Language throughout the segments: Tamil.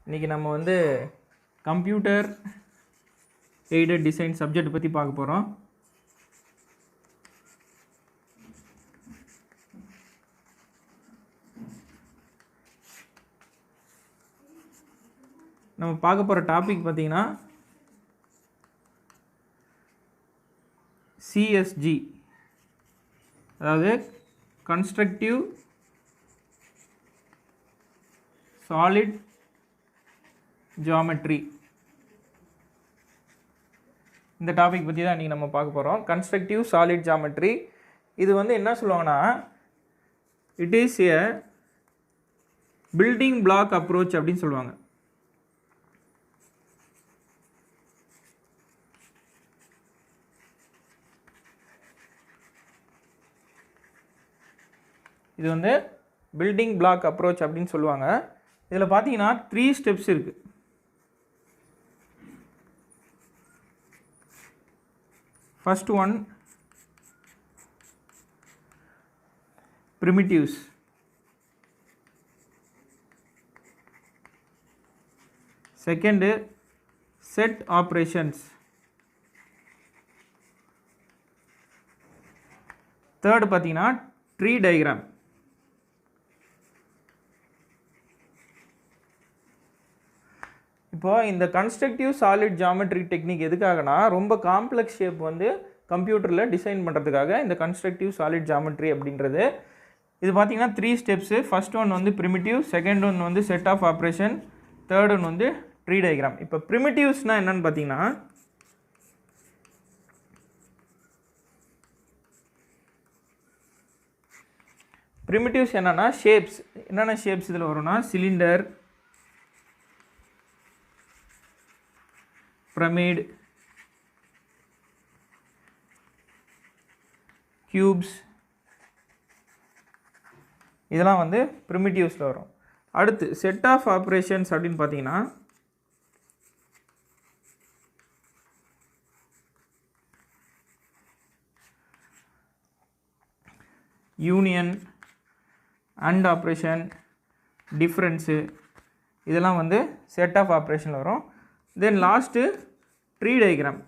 இன்றைக்கி நம்ம வந்து கம்ப்யூட்டர் எய்டட் டிசைன் சப்ஜெக்ட் பற்றி பார்க்க போகிறோம். நம்ம பார்க்க போகிற டாபிக் பார்த்திங்கன்னா சிஎஸ்ஜி, அதாவது கன்ஸ்ட்ரக்டிவ் சாலிட் ஜியாமெட்ரி. இந்த டாபிக் பற்றி தான் இன்றைக்கி நம்ம பார்க்க போகிறோம். கன்ஸ்ட்ரக்டிவ் சாலிட் ஜியாமெட்ரி இது வந்து என்ன சொல்லுவாங்கன்னா, it is a building block approach அப்படின்னு சொல்லுவாங்க. இது வந்து பில்டிங் பிளாக் அப்ரோச் அப்படின்னு சொல்லுவாங்க. இதில் பார்த்தீங்கன்னா 3 ஸ்டெப்ஸ் இருக்குது. First one primitives, second set operations, third பார்த்தீங்கன்னா ட்ரீ டயக்ராம். இப்போ இந்த கன்ஸ்ட்ரக்டிவ் சாலிட் ஜியாமெட்ரி டெக்னிக் எதுக்காகனா, ரொம்ப காம்ப்ளெக்ஸ் ஷேப் வந்து கம்ப்யூட்டரில் டிசைன் பண்ணுறதுக்காக இந்த கன்ஸ்ட்ரக்டிவ் சாலிட் ஜியாமெட்ரி அப்படின்றது. இது பார்த்தீங்கன்னா 3 ஸ்டெப்ஸு. ஃபர்ஸ்ட் ஒன் வந்து ப்ரிமிட்டிவ், செகண்ட் ஒன் வந்து set of operation, third one வந்து ட்ரீ டயக்ராம். இப்போ ப்ரிமிட்டிவ்ஸ்னால் என்னென்னு பார்த்தீங்கன்னா, ப்ரிமிட்டிவ்ஸ் என்னென்னா ஷேப்ஸ். என்னென்ன ஷேப்ஸ் இதில் வரும்னா, சிலிண்டர், பிரமிட், கியூப்ஸ், இதெல்லாம் வந்து ப்ரிமிட்டிவ்ஸில் வரும். அடுத்து செட் ஆஃப் ஆப்ரேஷன்ஸ் அப்படின்னு பார்த்தீங்கன்னா, யூனியன், அண்ட் ஆப்ரேஷன், டிஃப்ரென்ஸு, இதெல்லாம் வந்து செட் ஆஃப் ஆப்ரேஷனில் வரும். தென் last tree diagram.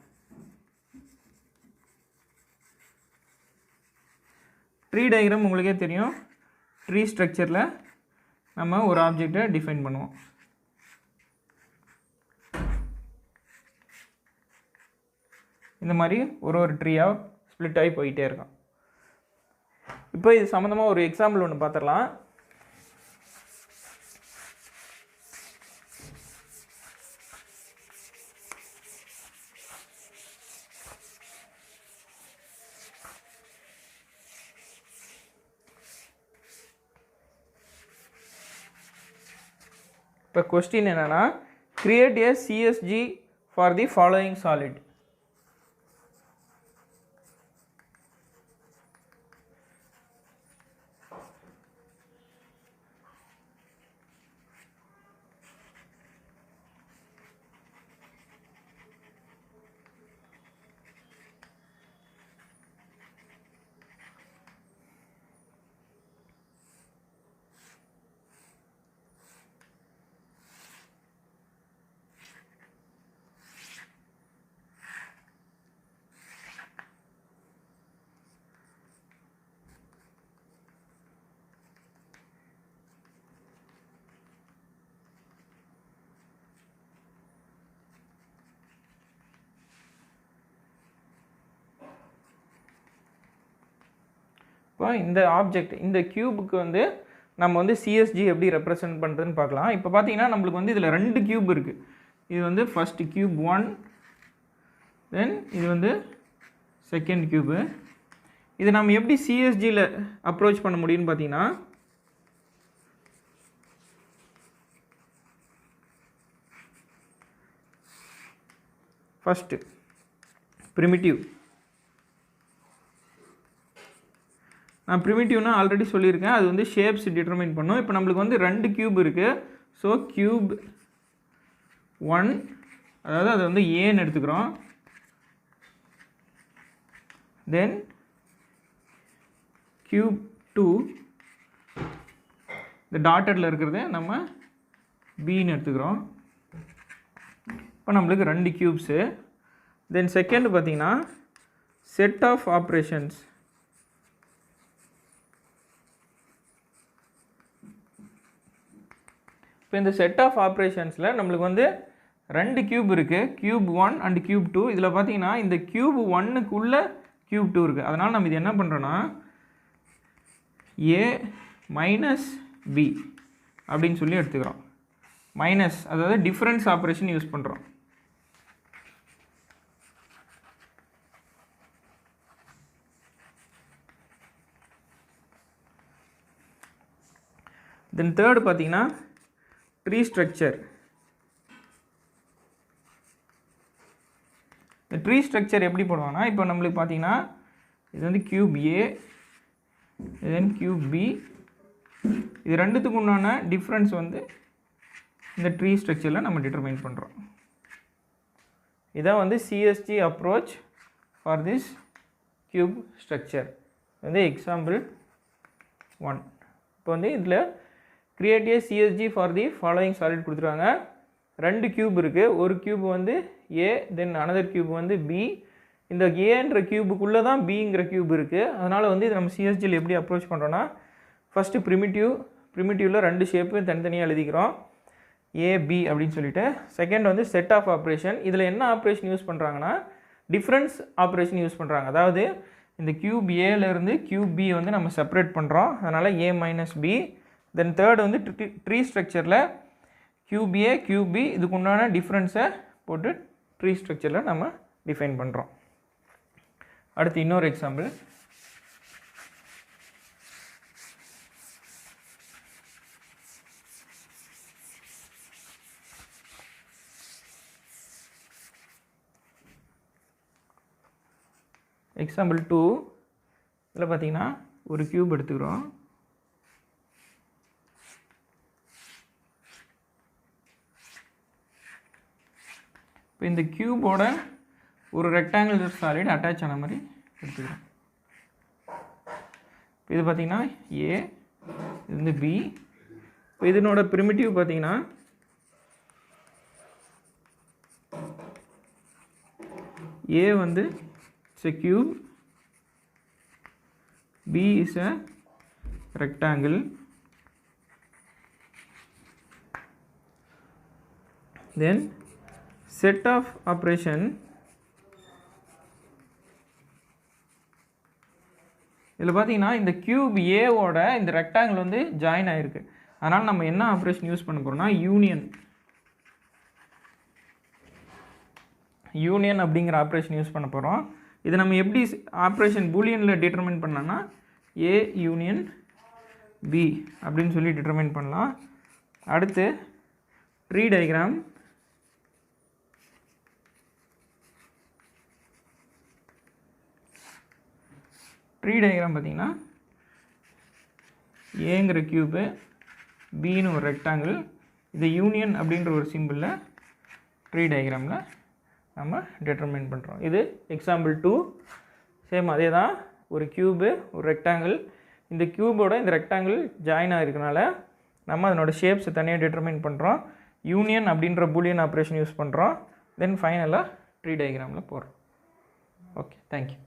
Tree diagram உங்களுக்கே தெரியும், ட்ரீ ஸ்ட்ரக்சரில் நம்ம ஒரு ஆப்ஜெக்டை டிஃபைன் பண்ணுவோம். இந்த மாதிரி ஒரு ட்ரீயாக ஸ்ப்ளிட் ஆகி போயிட்டே இருக்கும். இப்போ இது சம்மந்தமாக ஒரு எக்ஸாம்பிள் ஒன்று பார்த்துடலாம். இப்போ கொஸ்டின் என்னென்னா, create A CSG for the following solid. இப்போ இந்த ஆப்ஜெக்ட், இந்த கியூபுக்கு வந்து நம்ம வந்து சிஎஸ்ஜி எப்படி ரெப்ரசன்ட் பண்ணுறதுன்னு பார்க்கலாம். இப்போ பார்த்தீங்கன்னா நம்மளுக்கு வந்து இதில் 2 கியூப் இருக்குது. இது வந்து ஃபஸ்ட்டு கியூப் 1, தென் இது வந்து செகண்ட் கியூபு. இதை நம்ம எப்படி சிஎஸ்ஜியில் அப்ரோச் பண்ண முடியும்னு பார்த்தீங்கன்னா, ஃபஸ்ட்டு ப்ரிமிட்டிவ். நான் ப்ரிமிட்டிவ்னா ஆல்ரெடி சொல்லியிருக்கேன், அது வந்து ஷேப்ஸ் டிட்டர்மைன் பண்ணும். இப்போ நம்மளுக்கு வந்து 2 கியூப் இருக்குது. ஸோ கியூப் 1, அதாவது அது வந்து ஏன்னு எடுத்துக்கிறோம். தென் கியூப் 2, இந்த டாட்டடில் இருக்கிறது நம்ம பின்னு எடுத்துக்கிறோம். இப்போ நம்மளுக்கு 2 க்யூப்ஸு. தென் செகண்ட் பார்த்தீங்கன்னா செட் ஆஃப் ஆப்ரேஷன்ஸ். இப்போ இந்த செட் ஆஃப் ஆப்ரேஷன்ஸில் நம்மளுக்கு வந்து 2 க்யூப் இருக்குது, க்யூப் 1 அண்ட் க்யூப் 2. இதில் பார்த்தீங்கன்னா இந்த க்யூப் 1க்குள்ளே க்யூப் 2 இருக்குது. அதனால் நம்ம இது என்ன பண்ணுறோன்னா a மைனஸ் b அப்படின்னு சொல்லி எடுத்துக்கிறோம். மைனஸ் அதாவது டிஃபரன்ஸ் ஆப்ரேஷன் யூஸ் பண்ணுறோம். தென் தேர்டு பார்த்தீங்கன்னா ட்ரீ ஸ்ட்ரக்சர். இந்த ட்ரீ ஸ்ட்ரக்சர் எப்படி போடுவாங்கன்னா, இப்போ நம்மளுக்கு பார்த்தீங்கன்னா இது வந்து க்யூப் ஏ, தென் க்யூப் பி. இது ரெண்டுத்துக்கு உண்டான டிஃப்ரென்ஸ் வந்து இந்த ட்ரீ ஸ்ட்ரக்சரில் நம்ம டிட்டர்மைன் பண்ணுறோம். இதான் வந்து CSG approach for this cube structure. வந்து எக்ஸாம்பிள் 1. இப்போ வந்து இதில் create A CSG for the following solid கொடுத்துருவாங்க. 2 க்யூப் இருக்குது. ஒரு க்யூப் வந்து ஏ, தென் அனதர் க்யூப் வந்து பி. இந்த ஏன்ற க்யூபுக்குள்ளே தான் பிங்கிற க்யூப் இருக்குது. அதனால் வந்து இது நம்ம சிஎஸ்ஜியில் எப்படி அப்ரோச் பண்ணுறோன்னா, ஃபஸ்ட்டு ப்ரிமிட்டிவில் 2 ஷேப்பு தனித்தனியாக எழுதிக்கிறோம், ஏபி அப்படின்னு சொல்லிட்டு. செகண்ட் வந்து செட் ஆஃப் ஆப்ரேஷன். இதில் என்ன ஆப்ரேஷன் யூஸ் பண்ணுறாங்கன்னா டிஃப்ரென்ஸ் ஆப்ரேஷன் யூஸ் பண்ணுறாங்க. அதாவது இந்த க்யூப் ஏலேருந்து க்யூப் பி வந்து நம்ம செப்பரேட் பண்ணுறோம். அதனால் ஏ மைனஸ் பி. தென் தேர்டு வந்து ட்ரீ ஸ்ட்ரக்சரில் க்யூப் ஏ க்யூப் பி இதுக்கு உண்டான டிஃப்ரென்ஸை போட்டு ட்ரீ ஸ்ட்ரக்சரில் நம்ம டிஃபைன் பண்ணுறோம். அடுத்து இன்னொரு எக்ஸாம்பிள். எக்ஸாம்பிள் 2. இதில் பார்த்தீங்கன்னா ஒரு க்யூப் எடுத்துக்கிறோம். இப்போ இந்த க்யூபோட ஒரு ரெக்டாங்குலர் சாலிட் அட்டாச் ஆன மாதிரி எடுத்துக்கிறோம். இப்போ இது பார்த்திங்கன்னா ஏ, இது வந்து பி. இப்போ இதனோட ப்ரிமிட்டிவ் பார்த்திங்கன்னா ஏ வந்து it's a cube, B is a rectangle, then set of operation. இதில் பார்த்தீங்கன்னா இந்த க்யூப் ஏவோட இந்த ரெக்டாங்கிள் வந்து ஜாயின் ஆகிருக்கு. அதனால் நம்ம என்ன ஆப்ரேஷன் யூஸ் பண்ண போகிறோம்னா யூனியன் அப்படிங்கிற ஆப்ரேஷன் யூஸ் பண்ண போகிறோம். இது நம்ம எப்படி ஆப்ரேஷன் பூலியனில் டிட்டர்மைன் பண்ணலாம்னா ஏ யூனியன் பி அப்படின்னு சொல்லி டிட்டர்மைன் பண்ணலாம். அடுத்து ட்ரீ டயக்ராம். ட்ரீ டயக்ராம் பார்த்திங்கன்னா ஏங்கிற க்யூபு, பின்னு ஒரு ரெக்டாங்கிள், இது யூனியன் அப்படின்ற ஒரு சிம்பிளில் ட்ரீ டயக்ராமில் நம்ம டிட்டர்மைன் பண்ணுறோம். இது எக்ஸாம்பிள் 2. சேம் அதே தான், ஒரு க்யூபு ஒரு ரெக்டாங்கிள், இந்த க்யூபோட இந்த ரெக்டாங்கிள் ஜாயின் ஆகிருக்கனால நம்ம அதனோட ஷேப்ஸை தனியாக டிட்டர்மைன் பண்ணுறோம். யூனியன் அப்படின்ற பூலியன் ஆப்ரேஷன் யூஸ் பண்ணுறோம். தென் ஃபைனலாக ட்ரீ டயக்ராமில் போடுறோம். Okay, thank you.